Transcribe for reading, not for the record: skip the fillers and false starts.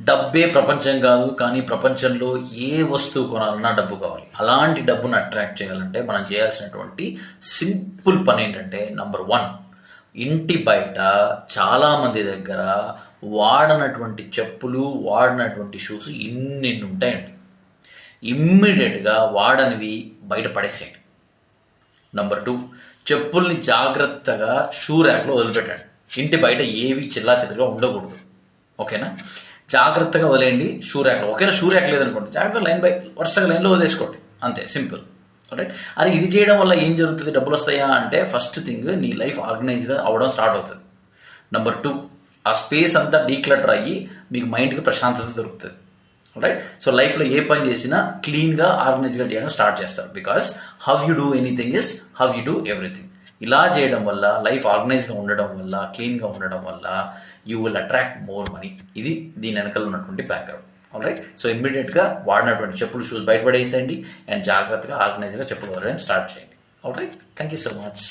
డబ్బే ప్రపంచం కాదు, కానీ ప్రపంచంలో ఏ వస్తువు కొనాలన్నా డబ్బు కావాలి. అలాంటి డబ్బును అట్రాక్ట్ చేయాలంటే మనం చేయాల్సినటువంటి సింపుల్ పని ఏంటంటే, నంబర్ 1, ఇంటి బయట చాలామంది దగ్గర వాడనటువంటి చెప్పులు, వాడినటువంటి షూస్ ఇన్ని ఉంటాయండి. ఇమ్మీడియట్గా వాడనివి బయట పడేసేయండి. నంబర్ 2, చెప్పుల్ని జాగ్రత్తగా షూ ర్యాక్లో వదిలిపెట్టండి. ఇంటి బయట ఏవి చిల్లా చెదరుగా ఉండకూడదు. ఓకేనా? జాగ్రత్తగా వదిలేయండి షూ ర్యాక్లో. ఓకేనా? షూ ర్యాక్ లేదనుకోండి, జాగ్రత్తగా వరుసగా లైన్లో వదిలేసుకోండి. అంతే, సింపుల్. రైట్? అది ఇది చేయడం వల్ల ఏం జరుగుతుంది? డబ్బులు వస్తాయా అంటే, ఫస్ట్ థింగ్ నీ లైఫ్ ఆర్గనైజ్గా అవ్వడం స్టార్ట్ అవుతుంది. నంబర్ 2, ఆ స్పేస్ అంతా డీక్లటర్ అయ్యి మీకు మైండ్కి ప్రశాంతత దొరుకుతుంది. రైట్? సో లైఫ్లో ఏ పని చేసినా క్లీన్గా ఆర్గనైజ్గా చేయడం స్టార్ట్ చేస్తారు. Because how you do anything is how you do everything. ఇలా చేయడం వల్ల, లైఫ్ ఆర్గనైజ్గా ఉండడం వల్ల, క్లీన్గా ఉండడం వల్ల you will attract more money. ఇది దీని వెనకాల ఉన్నటువంటి బ్యాక్గ్రౌండ్. ఆల్రైట్? సో ఇమ్మీడియట్గా వాడినటువంటి చెప్పులు, షూస్ బయటపడేసేయండి అండ్ జాగ్రత్తగా ఆర్గనైజ్గా చెప్పులు వదలడం స్టార్ట్ చేయండి. Alright? Thank you so much.